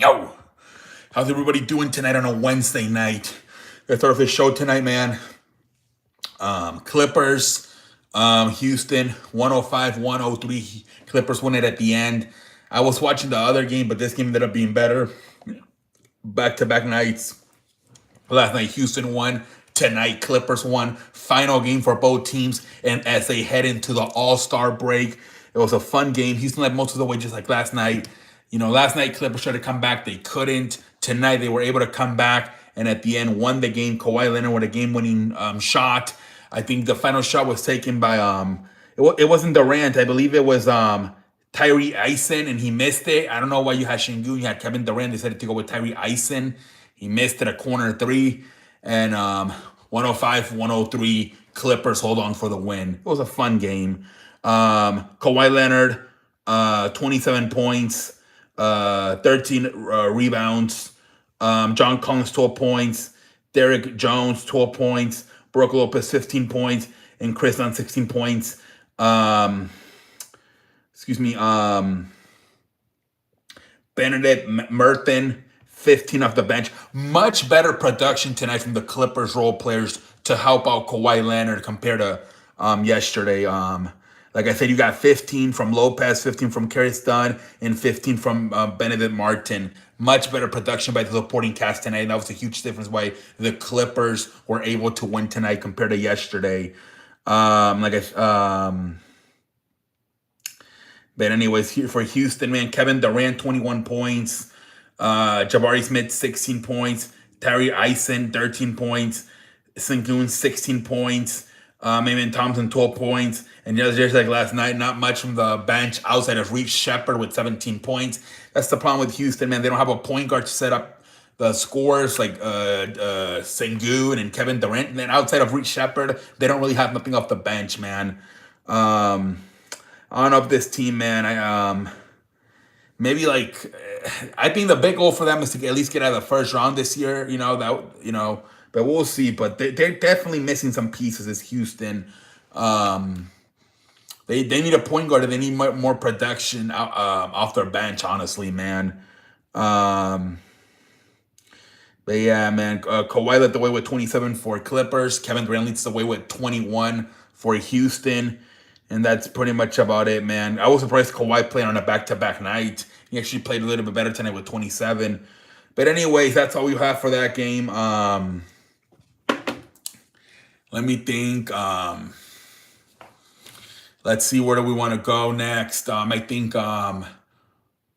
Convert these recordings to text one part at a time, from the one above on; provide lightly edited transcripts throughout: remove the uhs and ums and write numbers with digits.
Yo, how's everybody doing tonight on a Wednesday night? Let's start off this show tonight, man. Clippers, Houston, 105-103. Clippers win it at the end. I was watching the other game, but this game ended up being better. Back to back nights. Last night, Houston won. Tonight, Clippers won. Final game for both teams. And as they head into the All-Star break, it was a fun game. Houston led most of the way just like last night. Last night, Clippers tried to come back. They couldn't. Tonight, they were able to come back. And at the end, won the game. Kawhi Leonard with a game-winning shot. I think the final shot was taken by, it wasn't Durant. I believe it was Tyree Eisen, and he missed it. I don't know why you had Şengün, you had Kevin Durant. They decided to go with Tyree Eisen. He missed it, a corner three. And 105-103, Clippers hold on for the win. It was a fun game. Kawhi Leonard, 27 points, 13 rebounds. John Collins, 12 points. Derek Jones, 12 points. Brook Lopez, 15 points. And Chris Dunn, 16 points. Benedict Merton, 15 off the bench. Much better production tonight from the Clippers role players to help out Kawhi Leonard compared to yesterday. Like I said, you got 15 from Lopez, 15 from Chris Dunn, and 15 from Benedict Martin. Much better production by the supporting cast tonight. And that was a huge difference why the Clippers were able to win tonight compared to yesterday. But anyways, here for Houston, man, Kevin Durant, 21 points. Jabari Smith, 16 points. Tyree Eisen, 13 points. Şengün, 16 points. Amen Thompson, 12 points. And just like last night, not much from the bench outside of Reece Sheppard with 17 points. That's the problem with Houston, man. They don't have a point guard to set up the scores like Şengün and Kevin Durant. And then outside of Reece Sheppard, they don't really have nothing off the bench, man. On up this team, man. I think the big goal for them is to at least get out of the first round this year. But we'll see. But they're definitely missing some pieces as Houston. They need a point guard and they need more production off their bench, honestly, man. But yeah, man. Kawhi led the way with 27 for Clippers. Kevin Durant leads the way with 21 for Houston. And that's pretty much about it, man. I was surprised Kawhi played on a back-to-back night. He actually played a little bit better tonight with 27. But anyways, that's all we have for that game. Let me think. Let's see, where do we want to go next? I think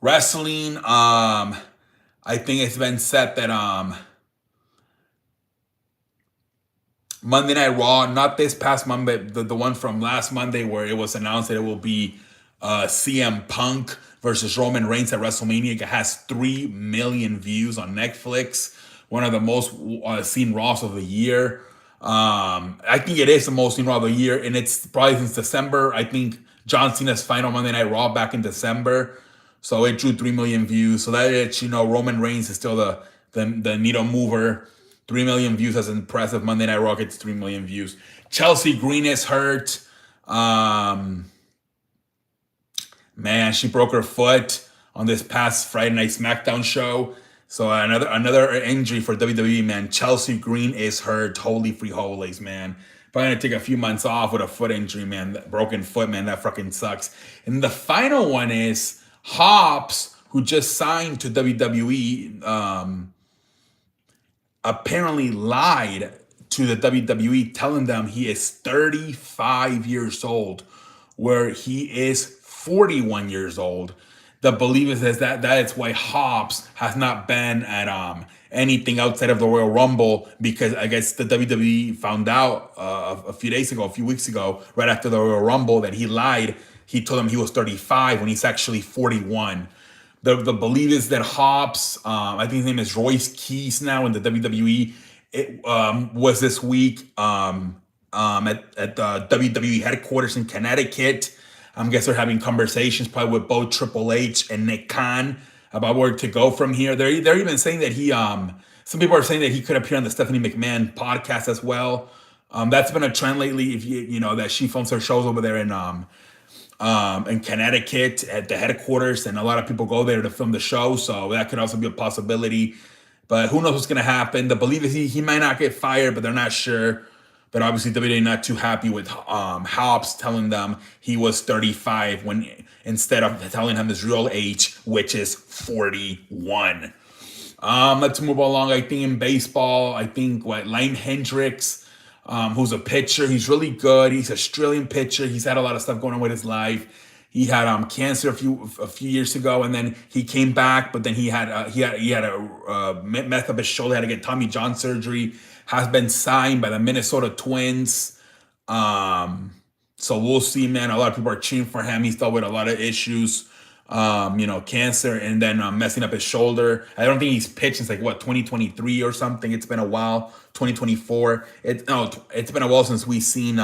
wrestling. I think it's been set that Monday Night Raw, not this past Monday, the one from last Monday where it was announced that it will be CM Punk versus Roman Reigns at WrestleMania. It has 3 million views on Netflix. One of the most seen Raws of the year. I think it is the most seen Raw of the year, and it's probably since December. I think John Cena's final Monday Night Raw back in December. So it drew 3 million views. So that is, Roman Reigns is still the needle mover. 3 million views, that's impressive. Monday Night Raw gets 3 million views. Chelsea Green is hurt. Man, she broke her foot on this past Friday Night SmackDown show. So another injury for WWE, man. Chelsea Green is hurt. Holy free holies, man. Probably gonna take a few months off with a foot injury, man. That broken foot, man. That fucking sucks. And the final one is Hobbs, who just signed to WWE. Apparently lied to the WWE, telling them he is 35 years old, where he is 41 years old. The belief is that is why Hobbs has not been at anything outside of the Royal Rumble, because I guess the WWE found out a few weeks ago, right after the Royal Rumble, that he lied. He told them he was 35 when he's actually 41. The belief is that Hobbs, I think his name is Royce Keys now in the WWE, it was this week at the WWE headquarters in Connecticut. I guess they're having conversations probably with both Triple H and Nick Khan about where to go from here. They're even saying that some people are saying that he could appear on the Stephanie McMahon podcast as well. That's been a trend lately. If you know that she films her shows over there in in Connecticut at the headquarters, and a lot of people go there to film the show. So that could also be a possibility. But who knows what's going to happen? The belief is he might not get fired, but they're not sure. But obviously, WWE not too happy with Hobbs telling them he was 35 when instead of telling him his real age, which is 41. Let's move along. I think in baseball, I think Lime Hendricks, who's a pitcher. He's really good. He's an Australian pitcher. He's had a lot of stuff going on with his life. He had cancer a few years ago, and then he came back. But then he had a messed up his shoulder. Had to get Tommy John surgery. Has been signed by the Minnesota Twins. So we'll see, man. A lot of people are cheering for him. He's dealt with a lot of issues, cancer, and then messing up his shoulder. I don't think he's pitched since 2023 or something. It's been a while. 2024. It's been a while since we've seen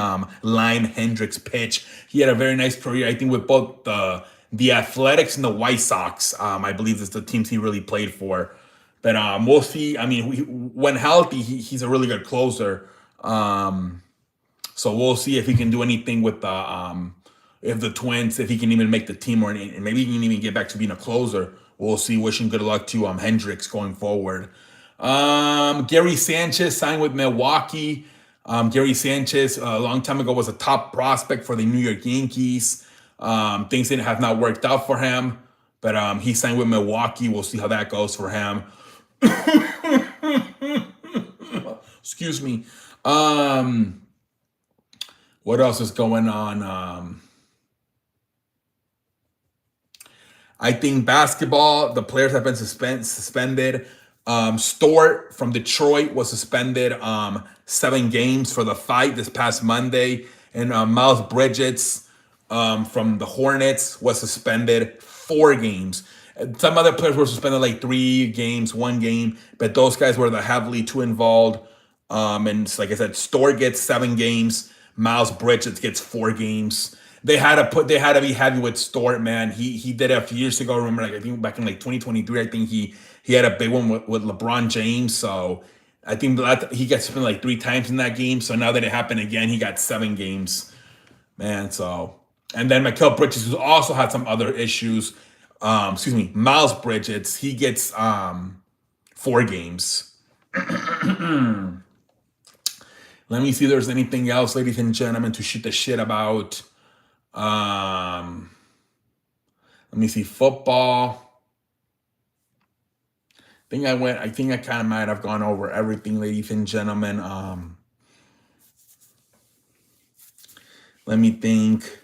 Lime Hendricks pitch. He had a very nice career, I think, with both the Athletics and the White Sox. I believe that's the teams he really played for. But we'll see. I mean, when healthy, he's a really good closer. So we'll see if he can do anything with if the Twins, if he can even make the team, or maybe he can even get back to being a closer. We'll see. Wishing good luck to Hendricks going forward. Gary Sanchez signed with Milwaukee. Gary Sanchez a long time ago was a top prospect for the New York Yankees. Things have not worked out for him, but he signed with Milwaukee. We'll see how that goes for him. Excuse me. What else is going on? I think basketball, the players have been suspended. Stewart from Detroit was suspended 7 games for the fight this past Monday. And Miles Bridges from the Hornets was suspended 4 games. Some other players were suspended 3 games, 1 game, but those guys were the heavily too involved. And like I said, Stewart gets 7 games. Miles Bridges gets 4 games. They had to be heavy with Stewart, man. He did it a few years ago. Remember, I think back in 2023, I think he had a big one with LeBron James. So I think he got suspended 3 times in that game. So now that it happened again, he got 7 games, man. So, and then Mikal Bridges, who also had some other issues. Miles Bridges, he gets 4 games. Let me see if there's anything else, ladies and gentlemen, to shoot the shit about. Let me see, football. I think I kind of might have gone over everything, ladies and gentlemen. Let me think.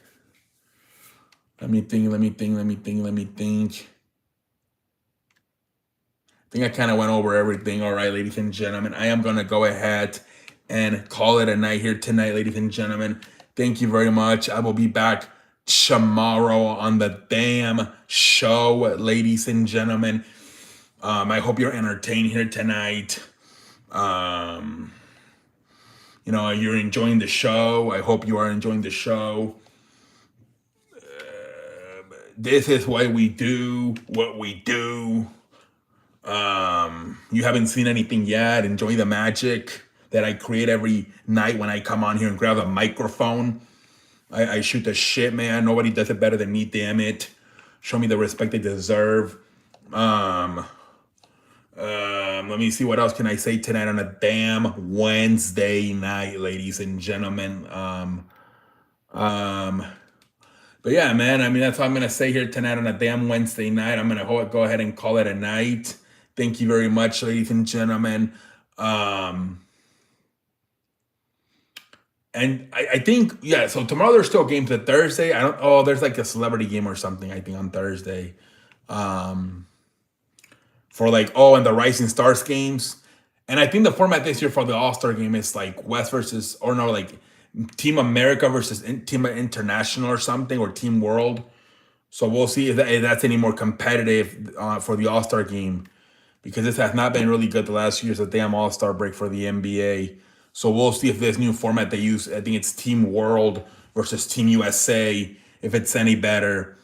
I think I kind of went over everything. All right, ladies and gentlemen, I am going to go ahead and call it a night here tonight, ladies and gentlemen. Thank you very much. I will be back tomorrow on the damn show, ladies and gentlemen. I hope you're entertained here tonight. You're enjoying the show. I hope you are enjoying the show. This is why we do what we do. You haven't seen anything yet. Enjoy the magic that I create every night when I come on here and grab a microphone. I shoot the shit, man. Nobody does it better than me, damn it. Show me the respect they deserve. Let me see, what else can I say tonight on a damn Wednesday night, ladies and gentlemen. But yeah, man, I mean, that's all I'm going to say here tonight on a damn Wednesday night. I'm going to go ahead and call it a night. Thank you very much, ladies and gentlemen. And I think, yeah, so tomorrow there's still games. At Thursday, there's a celebrity game or something, I think, on Thursday. And the Rising Stars games. And I think the format this year for the All-Star game is Team America versus Team International or something, or Team World. So we'll see if that's any more competitive for the All-Star game, because this has not been really good the last few years, a damn All-Star break for the NBA. So we'll see if this new format they use, I think it's Team World versus Team USA, if it's any better.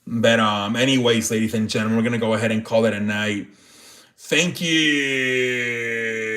But anyways, ladies and gentlemen, we're going to go ahead and call it a night. Thank you.